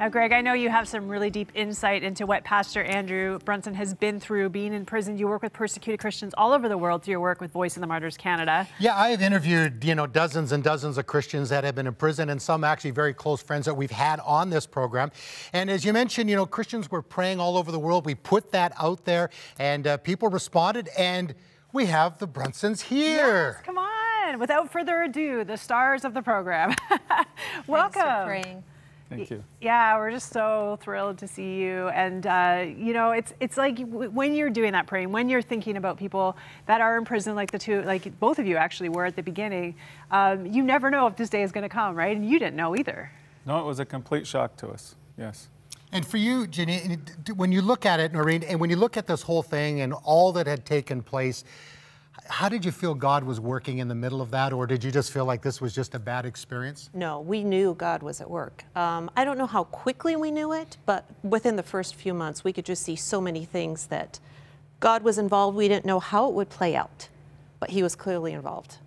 Now, Greg, I know you have some really deep insight into what Pastor Andrew Brunson has been through being in prison. You work with persecuted Christians all over the world through your work with Voice of the Martyrs Canada. Yeah, I have interviewed, dozens and dozens of Christians that have been in prison, and some actually very close friends that we've had on this program. And as you mentioned, Christians were praying all over the world. We put that out there, and people responded, and we have the Brunsons here. Yes, come on. Without further ado, the stars of the program. Welcome. Thanks for praying. Thank you. Yeah, we're just so thrilled to see you. And, it's like when you're doing that praying, when you're thinking about people that are in prison, like both of you actually were at the beginning, you never know if this day is going to come, right? And you didn't know either. No, it was a complete shock to us, yes. And for you, Ginny, when you look at it, Norine, and when you look at this whole thing and all that had taken place, how did you feel God was working in the middle of that, or did you just feel like this was just a bad experience? No, we knew God was at work. I don't know how quickly we knew it, but within the first few months, we could just see so many things that God was involved. We didn't know how it would play out, but He was clearly involved.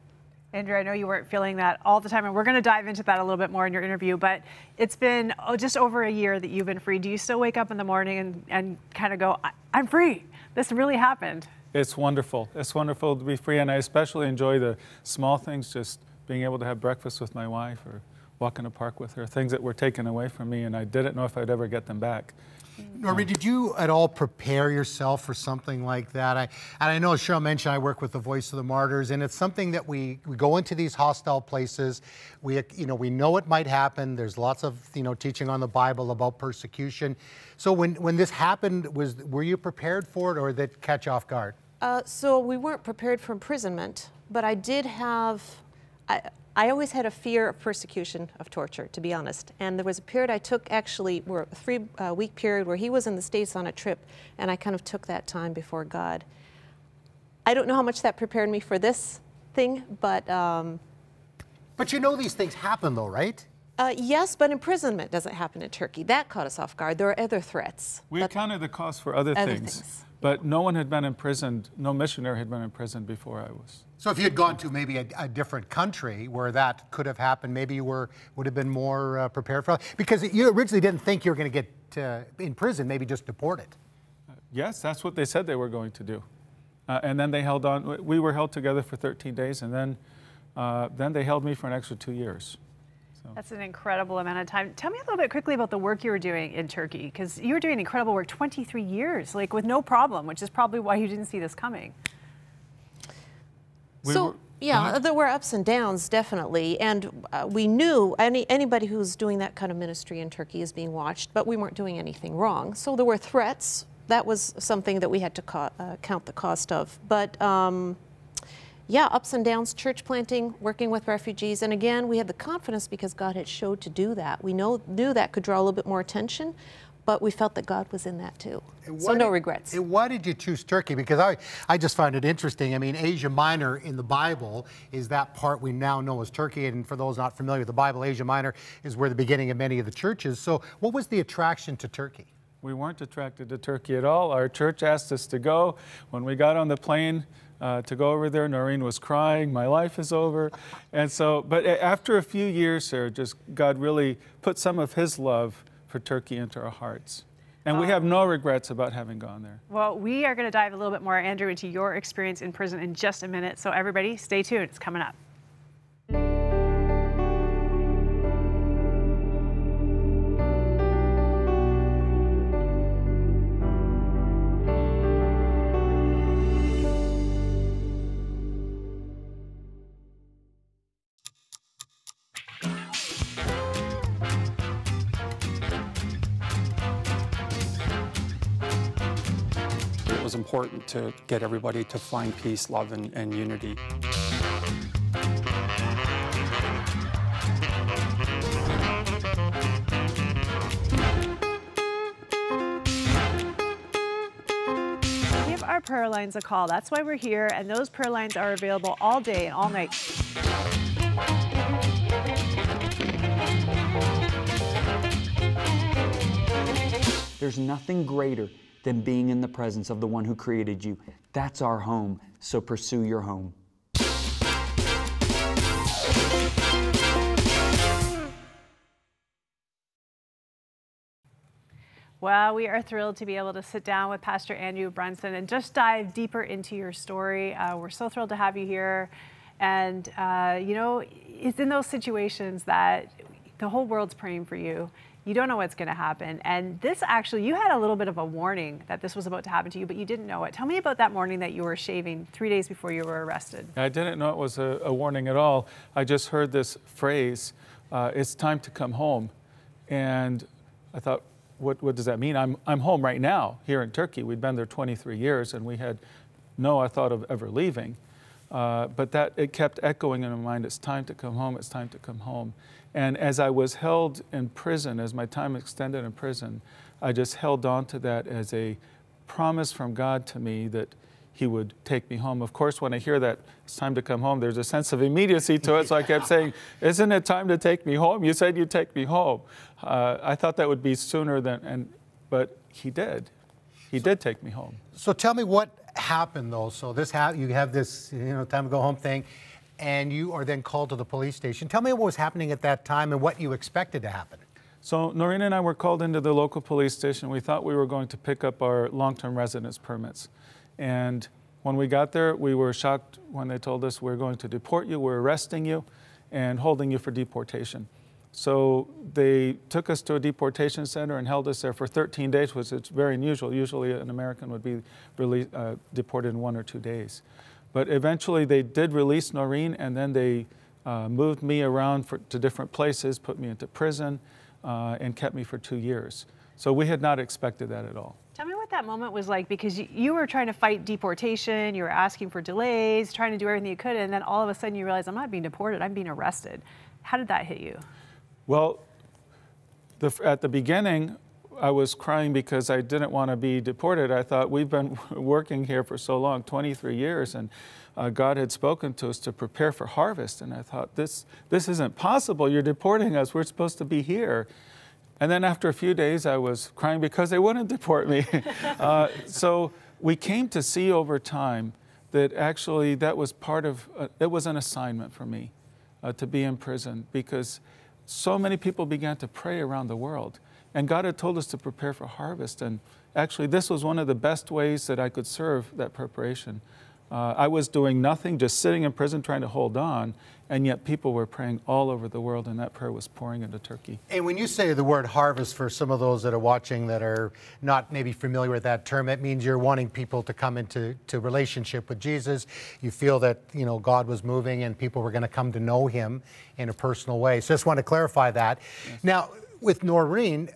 Andrew, I know you weren't feeling that all the time, and we're going to dive into that a little bit more in your interview, but it's been just over a year that you've been free. Do you still wake up in the morning and kind of go, I'm free? This really happened. It's wonderful. It's wonderful to be free, and I especially enjoy the small things, just being able to have breakfast with my wife or walk in a park with her, things that were taken away from me, and I didn't know if I'd ever get them back. Norine, did you at all prepare yourself for something like that? I know Cheryl mentioned I work with the Voice of the Martyrs, and it's something that we go into these hostile places. We know it might happen. There's lots of teaching on the Bible about persecution. So when this happened, were you prepared for it, or did it catch you off guard? So we weren't prepared for imprisonment, but I did have. I always had a fear of persecution, of torture, to be honest. And there was a period I took, actually, a 3-week period where he was in the States on a trip, and I kind of took that time before God. I don't know how much that prepared me for this thing, but... But these things happen, though, right? Yes, but imprisonment doesn't happen in Turkey. That caught us off guard. There are other threats. We accounted the cost for other things. But no one had been imprisoned, no missionary had been imprisoned before I was. So if you had gone to maybe a different country where that could have happened, maybe you would have been more prepared for it? Because you originally didn't think you were going to get in prison, maybe just deported. Yes, that's what they said they were going to do. And then they held on. We were held together for 13 days, and then they held me for an extra 2 years. That's an incredible amount of time. Tell me a little bit quickly about the work you were doing in Turkey, because you were doing incredible work, 23 years, like with no problem, which is probably why you didn't see this coming. Yeah, there were ups and downs, definitely, and we knew anybody who's doing that kind of ministry in Turkey is being watched, but we weren't doing anything wrong. So there were threats. That was something that we had to count the cost of. But yeah, ups and downs, church planting, working with refugees. And again, we had the confidence because God had showed to do that. We knew that could draw a little bit more attention, but we felt that God was in that too. So no regrets. And why did you choose Turkey? Because I just find it interesting. I mean, Asia Minor in the Bible is that part we now know as Turkey. And for those not familiar with the Bible, Asia Minor is where the beginning of many of the churches. So what was the attraction to Turkey? We weren't attracted to Turkey at all. Our church asked us to go. When we got on the plane, to go over there, Norine was crying, my life is over. And so, but after a few years there, just God really put some of His love for Turkey into our hearts. And we have no regrets about having gone there. Well, we are going to dive a little bit more, Andrew, into your experience in prison in just a minute. So everybody, stay tuned. It's coming up. It was important to get everybody to find peace, love, and unity. Give our prayer lines a call. That's why we're here, and those prayer lines are available all day and all night. There's nothing greater than being in the presence of the one who created you. That's our home, so pursue your home. Well, we are thrilled to be able to sit down with Pastor Andrew Brunson and just dive deeper into your story. We're so thrilled to have you here. And, you know, it's in those situations that the whole world's praying for you. You don't know what's going to happen. And this actually, you had a little bit of a warning that this was about to happen to you, but you didn't know it. Tell me about that morning that you were shaving 3 days before you were arrested. I didn't know it was a warning at all. I just heard this phrase, it's time to come home. And I thought, what does that mean? I'm home right now here in Turkey. We'd been there 23 years and we had no thought of ever leaving. But it kept echoing in my mind, it's time to come home, it's time to come home. And as I was held in prison, as my time extended in prison, I just held on to that as a promise from God to me that He would take me home. Of course, when I hear that it's time to come home, there's a sense of immediacy to it. So I kept saying, isn't it time to take me home? You said you'd take me home. I thought that would be sooner but He did. He did take me home. So tell me what happened though. So you have this, time to go home thing, and you are then called to the police station. Tell me what was happening at that time and what you expected to happen. So Norine and I were called into the local police station. We thought we were going to pick up our long-term residence permits. And when we got there, we were shocked when they told us we're going to deport you, we're arresting you, and holding you for deportation. So they took us to a deportation center and held us there for 13 days, which is very unusual. Usually an American would be deported in 1 or 2 days. But eventually they did release Norine, and then they moved me around to different places, put me into prison, and kept me for 2 years. So we had not expected that at all. Tell me what that moment was like, because you were trying to fight deportation, you were asking for delays, trying to do everything you could, and then all of a sudden you realize, I'm not being deported, I'm being arrested. How did that hit you? Well, at the beginning, I was crying because I didn't want to be deported. I thought, we've been working here for so long, 23 years, and God had spoken to us to prepare for harvest. And I thought, this isn't possible. You're deporting us. We're supposed to be here. And then after a few days, I was crying because they wouldn't deport me. So we came to see over time that actually that was it was an assignment for me to be in prison, because so many people began to pray around the world. And God had told us to prepare for harvest. And actually, this was one of the best ways that I could serve that preparation. I was doing nothing, just sitting in prison trying to hold on, and yet people were praying all over the world, and that prayer was pouring into Turkey. And when you say the word harvest, for some of those that are watching that are not maybe familiar with that term, it means you're wanting people to come into relationship with Jesus. You feel that, God was moving and people were going to come to know Him in a personal way. So just want to clarify that. Yes. Now, with Norine,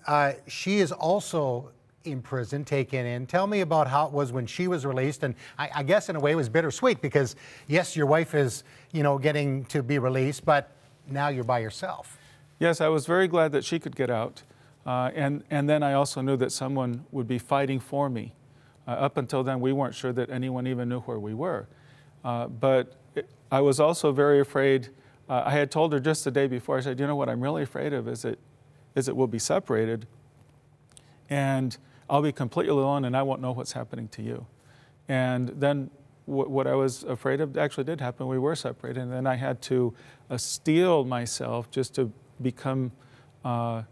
she is also in prison, taken in. Tell me about how it was when she was released. And I guess in a way it was bittersweet, because yes, your wife is, getting to be released, but now you're by yourself. Yes, I was very glad that she could get out. And then I also knew that someone would be fighting for me. Up until then, we weren't sure that anyone even knew where we were. But I was also very afraid. I had told her just the day before, I said, what I'm really afraid of is that we'll be separated, and I'll be completely alone, and I won't know what's happening to you. And then what I was afraid of actually did happen. We were separated, and then I had to steel myself just to become, to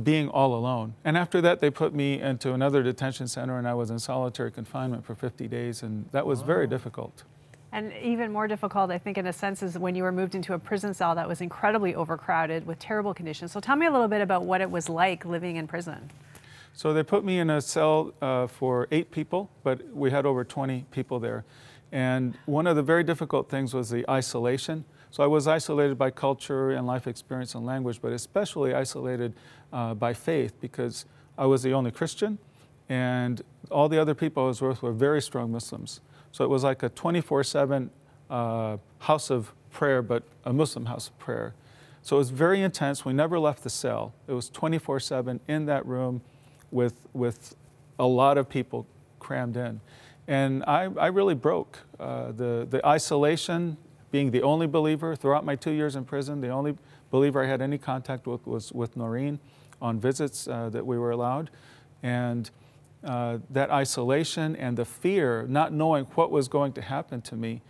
being all alone. And after that, they put me into another detention center, and I was in solitary confinement for 50 days, and that was very difficult. And even more difficult, I think, in a sense, is when you were moved into a prison cell that was incredibly overcrowded with terrible conditions. So tell me a little bit about what it was like living in prison. So they put me in a cell for 8 people, but we had over 20 people there. And one of the very difficult things was the isolation. So I was isolated by culture and life experience and language, but especially isolated by faith, because I was the only Christian, and all the other people I was with were very strong Muslims. So it was like a 24/7 house of prayer, but a Muslim house of prayer. So it was very intense. We never left the cell. It was 24/7 in that room with a lot of people crammed in. And I really broke. The isolation, being the only believer throughout my 2 years in prison, the only believer I had any contact with was with Norine on visits that we were allowed. And that isolation and the fear, not knowing what was going to happen to me,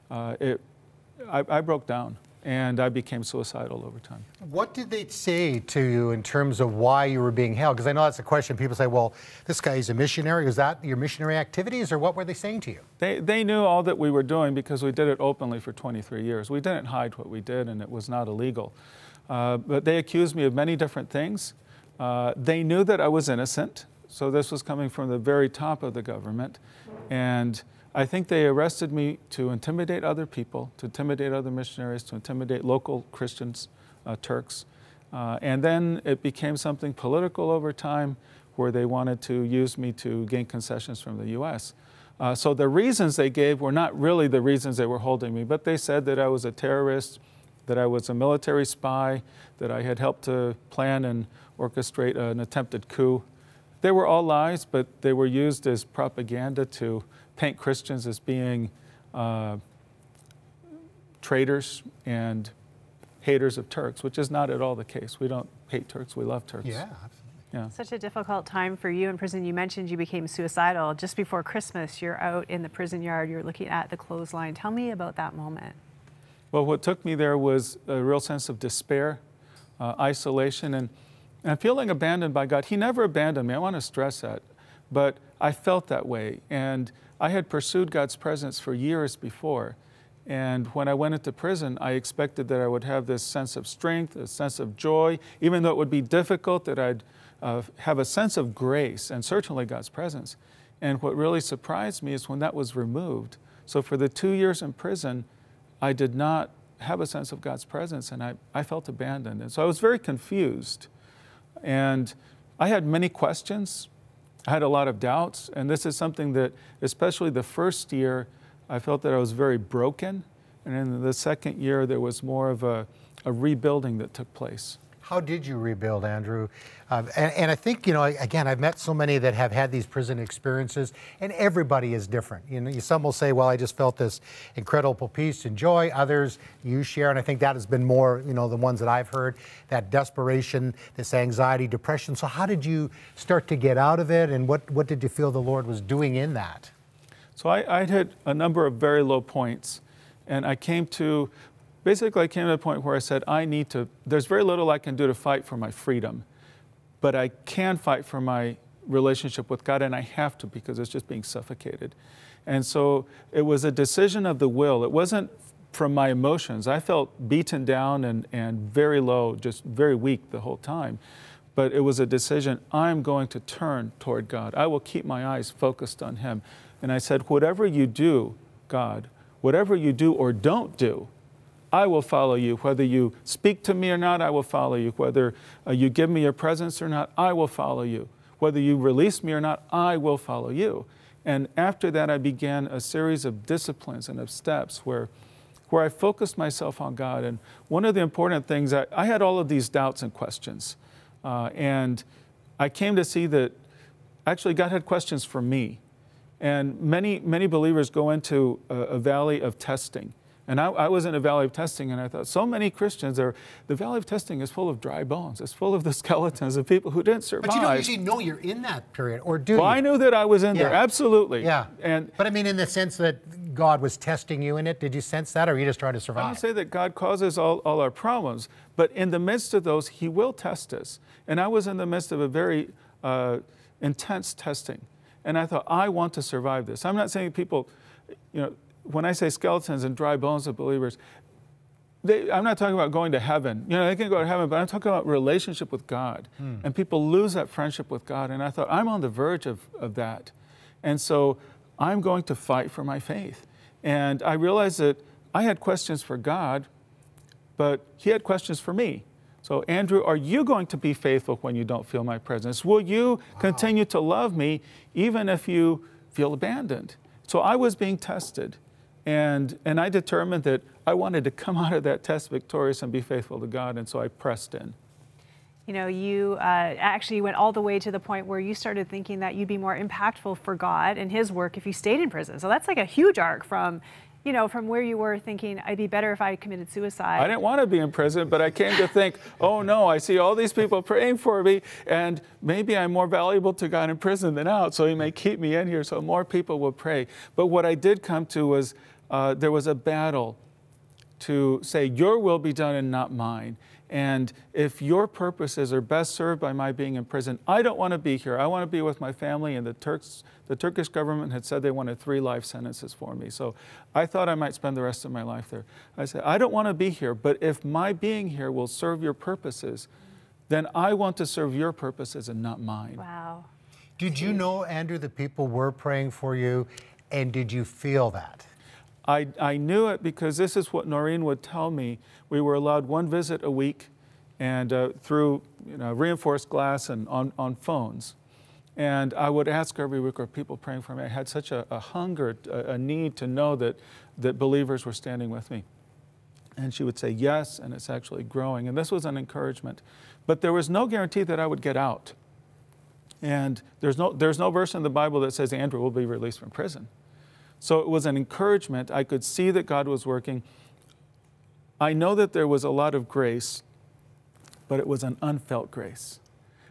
I broke down. and I became suicidal over time. What did they say to you in terms of why you were being held? Because I know that's a question. People say, well, this guy is a missionary. Was that your missionary activities, or what were they saying to you? They knew all that we were doing because we did it openly for 23 years. We didn't hide what we did, and it was not illegal. But they accused me of many different things. They knew that I was innocent, so this was coming from the very top of the government. And I think they arrested me to intimidate other people, to intimidate other missionaries, to intimidate local Christians, Turks. And then it became something political over time where they wanted to use me to gain concessions from the U.S. So the reasons they gave were not really the reasons they were holding me, but they said that I was a terrorist, that I was a military spy, that I had helped to plan and orchestrate an attempted coup. They were all lies, but they were used as propaganda to paint Christians as being traitors and haters of Turks, which is not at all the case. We don't hate Turks, we love Turks. Yeah, absolutely. Yeah. Such a difficult time for you in prison. You mentioned you became suicidal. Just before Christmas, you're out in the prison yard, you're looking at the clothesline. Tell me about that moment. Well, what took me there was a real sense of despair, isolation, and feeling abandoned by God. He never abandoned me, I want to stress that, but I felt that way. And I had pursued God's presence for years before. And when I went into prison, I expected that I would have this sense of strength, a sense of joy, even though it would be difficult, that I'd have a sense of grace and certainly God's presence. And what really surprised me is when that was removed. So for the 2 years in prison, I did not have a sense of God's presence, and I felt abandoned. And so I was very confused. And I had many questions. I had a lot of doubts, and this is something that, especially the first year, I felt that I was very broken, and in the second year, there was more of a rebuilding that took place. How did you rebuild, Andrew? And I think, you know, again, I've met so many that have had these prison experiences, and everybody is different. You know, some will say, well, I just felt this incredible peace and joy. Others, you share, and I think that has been more, you know, the ones that I've heard, that desperation, this anxiety, depression. So how did you start to get out of it, and what did you feel the Lord was doing in that? So I'd hit a number of very low points, and I came to the point where I said, there's very little I can do to fight for my freedom, but I can fight for my relationship with God, and I have to, because it's just being suffocated. And so it was a decision of the will. It wasn't from my emotions. I felt beaten down and very low, just very weak the whole time. But it was a decision, I'm going to turn toward God. I will keep my eyes focused on Him. And I said, whatever you do, God, whatever you do or don't do, I will follow you. Whether you speak to me or not, I will follow you. Whether you give me your presence or not, I will follow you. Whether you release me or not, I will follow you. And after that, I began a series of disciplines and of steps where I focused myself on God. And one of the important things, I had all of these doubts and questions. And I came to see that actually God had questions for me. And many believers go into a valley of testing. And I was in a valley of testing, and I thought, so many Christians the valley of testing is full of dry bones. It's full of the skeletons of people who didn't survive. But you don't usually know you're in that period, or do you? Well, I knew that I was in there, absolutely. Yeah. And but I mean, in the sense that God was testing you in it, did you sense that, or are you just trying to survive? I don't say that God causes all our problems, but in the midst of those, He will test us. And I was in the midst of a very intense testing. And I thought, I want to survive this. I'm not saying people, you know, when I say skeletons and dry bones of believers, I'm not talking about going to heaven. You know, they can go to heaven, but I'm talking about relationship with God. And people lose that friendship with God. And I thought, I'm on the verge of that. And so I'm going to fight for my faith. And I realized that I had questions for God, but He had questions for me. So, Andrew, are you going to be faithful when you don't feel my presence? Will you continue to love me even if you feel abandoned? So I was being tested. And I determined that I wanted to come out of that test victorious and be faithful to God, and so I pressed in. You know, you actually went all the way to the point where you started thinking that you'd be more impactful for God and His work if you stayed in prison. So that's like a huge arc from, you know, from where you were thinking, I'd be better if I committed suicide. I didn't want to be in prison, but I came to think, oh no, I see all these people praying for me, and maybe I'm more valuable to God in prison than out, so He may keep me in here so more people will pray. But what I did come to was there was a battle to say, your will be done and not mine. And if your purposes are best served by my being in prison, I don't want to be here. I want to be with my family. And the Turkish government had said they wanted 3 life sentences for me. So I thought I might spend the rest of my life there. I said, I don't want to be here, but if my being here will serve your purposes, then I want to serve your purposes and not mine. Wow. Did you know, Andrew, that people were praying for you, and did you feel that? I knew it because this is what Norine would tell me. We were allowed 1 visit a week, and through reinforced glass and on phones. And I would ask her every week, are people praying for me? I had such a hunger, a need to know that believers were standing with me. And she would say, yes, and it's actually growing. And this was an encouragement. But there was no guarantee that I would get out. And there's no verse in the Bible that says Andrew will be released from prison. So it was an encouragement. I could see that God was working. I know that there was a lot of grace, but it was an unfelt grace.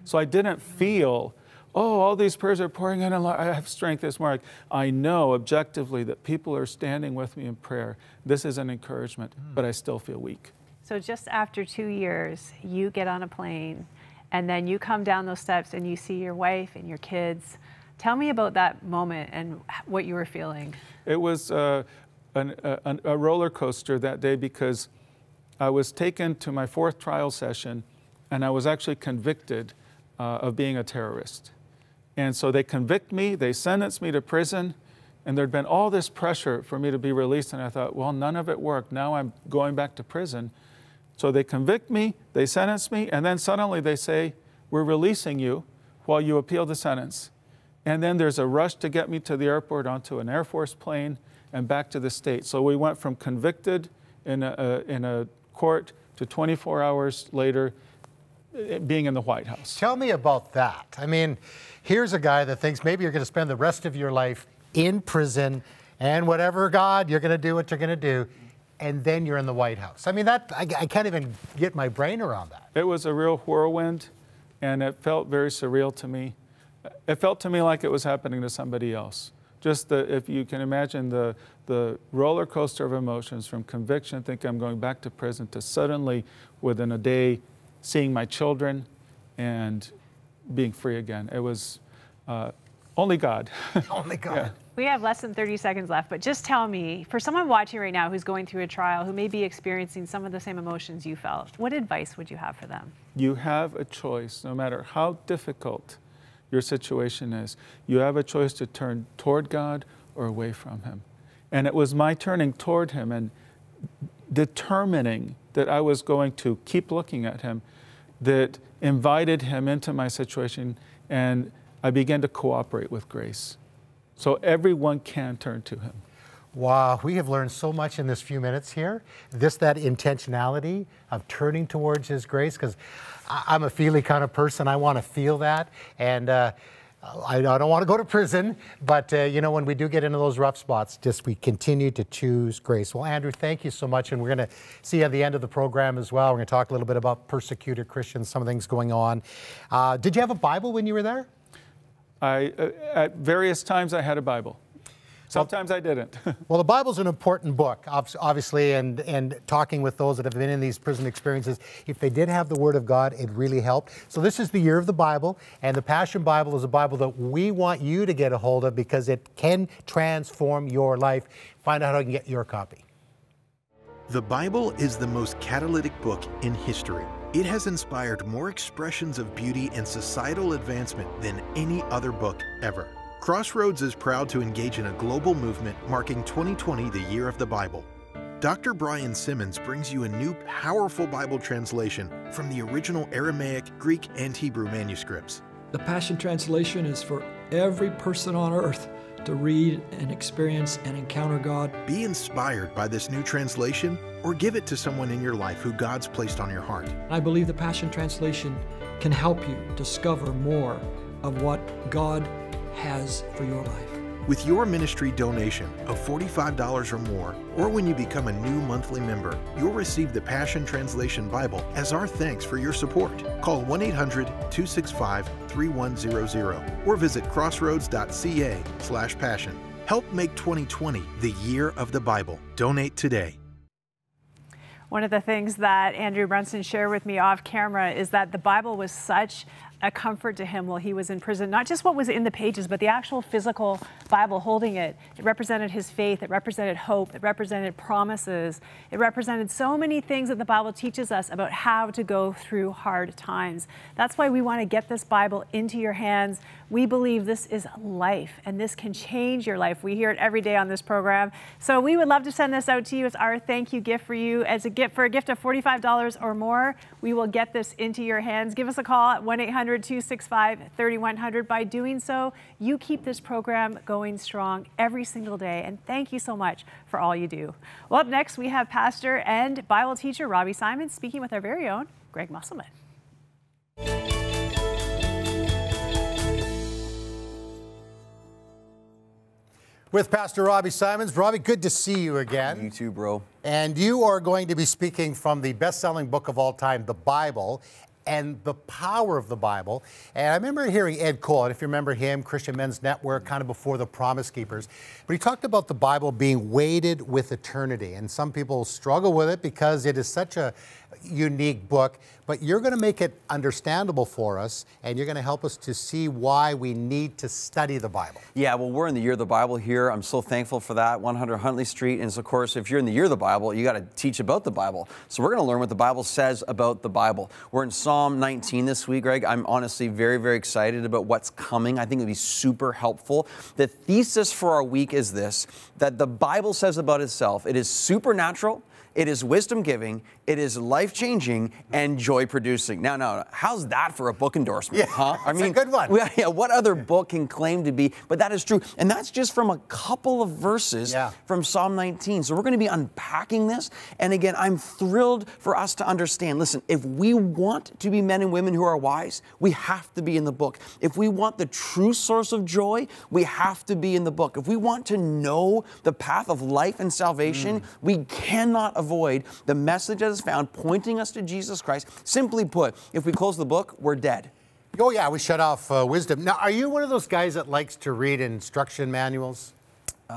So I didn't feel, oh, all these prayers are pouring in, and I have strength this morning. I know objectively that people are standing with me in prayer. This is an encouragement, but I still feel weak. So just after 2 years, you get on a plane, and then you come down those steps and you see your wife and your kids. Tell me about that moment and what you were feeling. It was a roller coaster that day because I was taken to my 4th trial session, and I was actually convicted of being a terrorist. And so they convict me, they sentence me to prison, and there'd been all this pressure for me to be released, and I thought, well, none of it worked. Now I'm going back to prison. So they convict me, they sentence me, and then suddenly they say, we're releasing you while you appeal the sentence. And then there's a rush to get me to the airport onto an Air Force plane and back to the States. So we went from convicted in a court to 24 hours later being in the White House. Tell me about that. I mean, here's a guy that thinks maybe you're going to spend the rest of your life in prison, and whatever, God, you're going to do what you're going to do, and then you're in the White House. I mean, that I can't even get my brain around that. It was a real whirlwind, and it felt very surreal to me. It felt to me like it was happening to somebody else. Just if you can imagine the roller coaster of emotions from conviction, thinking I'm going back to prison, to suddenly, within a day, seeing my children and being free again. It was only God. Only God. Yeah. We have less than 30 seconds left, but just tell me, for someone watching right now who's going through a trial, who may be experiencing some of the same emotions you felt, what advice would you have for them? You have a choice, no matter how difficult your situation is. You have a choice to turn toward God or away from Him. And it was my turning toward Him and determining that I was going to keep looking at Him that invited Him into my situation, and I began to cooperate with grace. So everyone can turn to Him. Wow, we have learned so much in this few minutes here. That intentionality of turning towards His grace, because I'm a feely kind of person. I want to feel that. And I don't want to go to prison, but you know, when we do get into those rough spots, we continue to choose grace. Well, Andrew, thank you so much. And we're going to see you at the end of the program as well. We're going to talk a little bit about persecuted Christians, some of the things going on. Did you have a Bible when you were there? At various times I had a Bible. Sometimes I didn't. Well, the Bible's an important book, obviously, and talking with those that have been in these prison experiences, if they did have the Word of God, it really helped. So this is the year of the Bible, and the Passion Bible is a Bible that we want you to get a hold of because it can transform your life. Find out how you can get your copy. The Bible is the most catalytic book in history. It has inspired more expressions of beauty and societal advancement than any other book ever. Crossroads is proud to engage in a global movement marking 2020 the year of the Bible. Dr. Brian Simmons brings you a new powerful Bible translation from the original Aramaic, Greek, and Hebrew manuscripts. The Passion Translation is for every person on earth to read and experience and encounter God. Be inspired by this new translation or give it to someone in your life who God's placed on your heart. I believe the Passion Translation can help you discover more of what God has for your life. With your ministry donation of $45 or more, or when you become a new monthly member, you'll receive the Passion Translation Bible as our thanks for your support. Call 1-800-265-3100 or visit crossroads.ca/passion. Help make 2020 the year of the Bible. Donate today. one of the things that Andrew Brunson shared with me off camera is that the Bible was such a comfort to him while he was in prison. Not just what was in the pages, but the actual physical Bible holding it. It represented his faith. It represented hope. It represented promises. It represented so many things that the Bible teaches us about how to go through hard times. That's why we want to get this Bible into your hands. We believe this is life, and this can change your life. We hear it every day on this program. So we would love to send this out to you as our thank you gift for you. As a gift, for a gift of $45 or more, we will get this into your hands. Give us a call at 1-800-265-3100. By doing so, you keep this program going strong every single day. And thank you so much for all you do. Well, up next, we have pastor and Bible teacher Robbie Simons speaking with our very own Greg Musselman. With Pastor Robbie Simons. Robbie, good to see you again. You too, bro. And you are going to be speaking from the best-selling book of all time, the Bible, and the power of the Bible. And I remember hearing Ed Cole, and if you remember him, Christian Men's Network, kind of before the Promise Keepers, but he talked about the Bible being weighted with eternity. And some people struggle with it because it is such a unique book, but you're going to make it understandable for us, and you're going to help us to see why we need to study the Bible. Yeah, well, we're in the Year of the Bible here. I'm so thankful for that. 100 Huntley Street. And so, of course, if you're in the Year of the Bible, you got to teach about the Bible. So we're going to learn what the Bible says about the Bible. We're in Psalm 19 this week, Greg. I'm honestly very, very excited about what's coming. I think it'll be super helpful. The thesis for our week is this, that the Bible says about itself, it is supernatural, it is wisdom-giving, it is life-changing, and joy-producing. Now, how's that for a book endorsement, huh? I mean, a good one. Yeah, what other book can claim to be? But that is true. And that's just from a couple of verses from Psalm 19. So we're going to be unpacking this. And again, I'm thrilled for us to understand. Listen, if we want to be men and women who are wise, we have to be in the book. If we want the true source of joy, we have to be in the book. If we want to know the path of life and salvation, we cannot avoid the message that is found pointing us to Jesus Christ. Simply put, if we close the book, we're dead. Oh yeah, we shut off wisdom. Now, are you one of those guys that likes to read instruction manuals?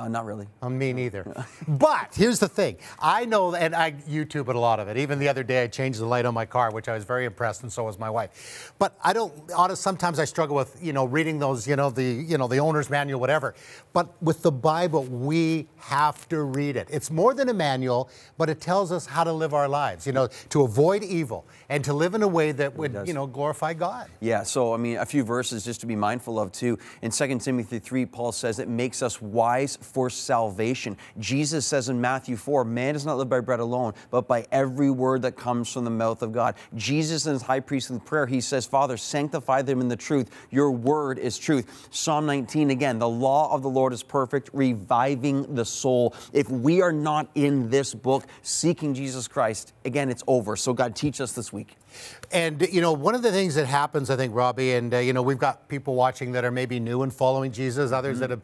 Not really. Me neither. But here's the thing. I know, and I YouTube it a lot of it. Even the other day, I changed the light on my car, which I was very impressed, and so was my wife. But I don't. Sometimes I struggle with, reading those, the owner's manual, whatever. But with the Bible, we have to read it. It's more than a manual, but it tells us how to live our lives. To avoid evil and to live in a way that would, glorify God. Yeah. So I mean, a few verses just to be mindful of too. In 2 Timothy 3, Paul says it makes us wise for salvation. Jesus says in Matthew 4, man does not live by bread alone, but by every word that comes from the mouth of God. Jesus in his high priestly prayer, he says, Father, sanctify them in the truth. Your word is truth. Psalm 19, again, the law of the Lord is perfect, reviving the soul. If we are not in this book seeking Jesus Christ, again, it's over. So God, teach us this week. And, one of the things that happens, I think, Robbie, and, we've got people watching that are maybe new and following Jesus, others that have,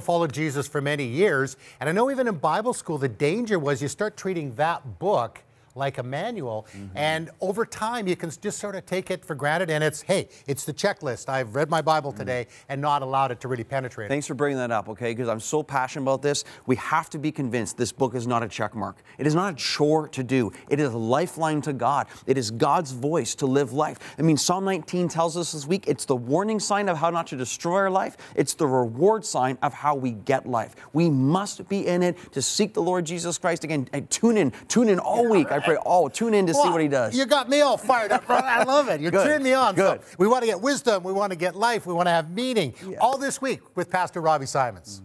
followed Jesus for many years. And I know even in Bible school, the danger was you start treating that book like a manual, and over time you can just sort of take it for granted, and it's, hey, it's the checklist. I've read my Bible today, and not allowed it to really penetrate. Thanks for bringing that up, okay, because I'm so passionate about this. We have to be convinced this book is not a check mark. It is not a chore to do. It is a lifeline to God. It is God's voice to live life. I mean, Psalm 19 tells us this week, it's the warning sign of how not to destroy our life. It's the reward sign of how we get life. We must be in it to seek the Lord Jesus Christ. Again, and tune in all week. I pray, tune in to see what he does. You got me all fired up, brother. I love it. You're cheering me on. Good. So we want to get wisdom. We want to get life. We want to have meaning. Yeah. All this week with Pastor Robbie Simons.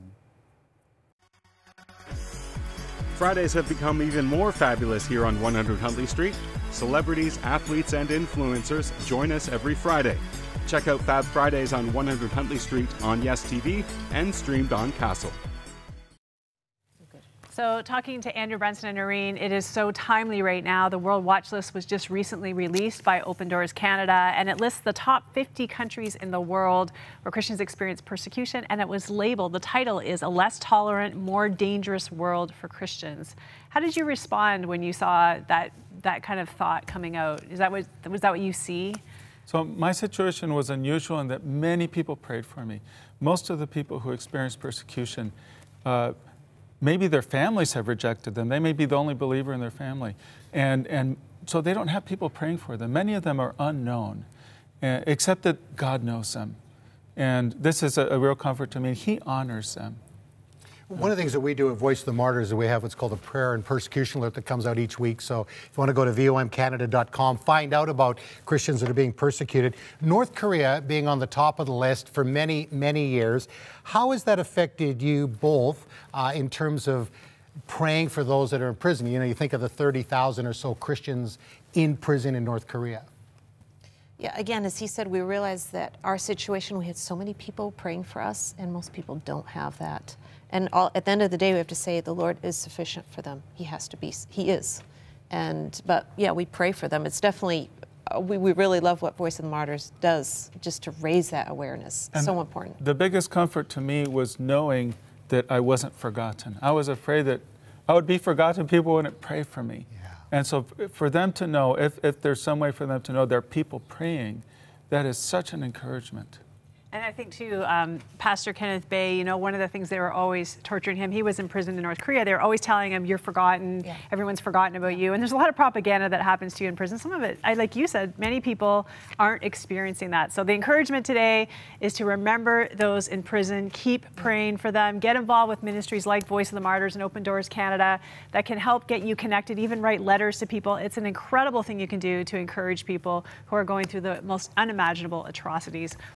Fridays have become even more fabulous here on 100 Huntley Street. Celebrities, athletes, and influencers join us every Friday. Check out Fab Fridays on 100 Huntley Street on Yes TV and streamed on Castle. So talking to Andrew Brunson and Norine, it is so timely right now. The World Watch List was just recently released by Open Doors Canada, and it lists the top 50 countries in the world where Christians experience persecution, and it was labeled, the title is A Less Tolerant, More Dangerous World for Christians. How did you respond when you saw that kind of thought coming out? Was that what you see? So my situation was unusual in that many people prayed for me. Most of the people who experienced persecution maybe their families have rejected them. They may be the only believer in their family. And so they don't have people praying for them. Many of them are unknown, except that God knows them. And this is a real comfort to me. He honors them. One of the things that we do at Voice of the Martyrs is we have what's called a prayer and persecution alert that comes out each week. So if you want to go to vomcanada.com, find out about Christians that are being persecuted. North Korea being on the top of the list for many, many years. How has that affected you both in terms of praying for those that are in prison? You know, you think of the 30,000 or so Christians in prison in North Korea. Yeah, again, as he said, we realized that our situation, we had so many people praying for us, and most people don't have that. And at the end of the day, we have to say the Lord is sufficient for them. He has to be, He is. But yeah, we pray for them. It's definitely, we really love what Voice of the Martyrs does, just to raise that awareness. And so important. The biggest comfort to me was knowing that I wasn't forgotten. I was afraid that I would be forgotten, people wouldn't pray for me. Yeah. And so for them to know, if there's some way for them to know there are people praying, that is such an encouragement. And I think too, Pastor Kenneth Bay, you know, one of the things they were always torturing him, he was in prison in North Korea, they were always telling him, you're forgotten, everyone's forgotten about you. And there's a lot of propaganda that happens to you in prison. Some of it, like you said, many people aren't experiencing that. So the encouragement today is to remember those in prison, keep praying for them, get involved with ministries like Voice of the Martyrs and Open Doors Canada that can help get you connected, even write letters to people. It's an incredible thing you can do to encourage people who are going through the most unimaginable atrocities.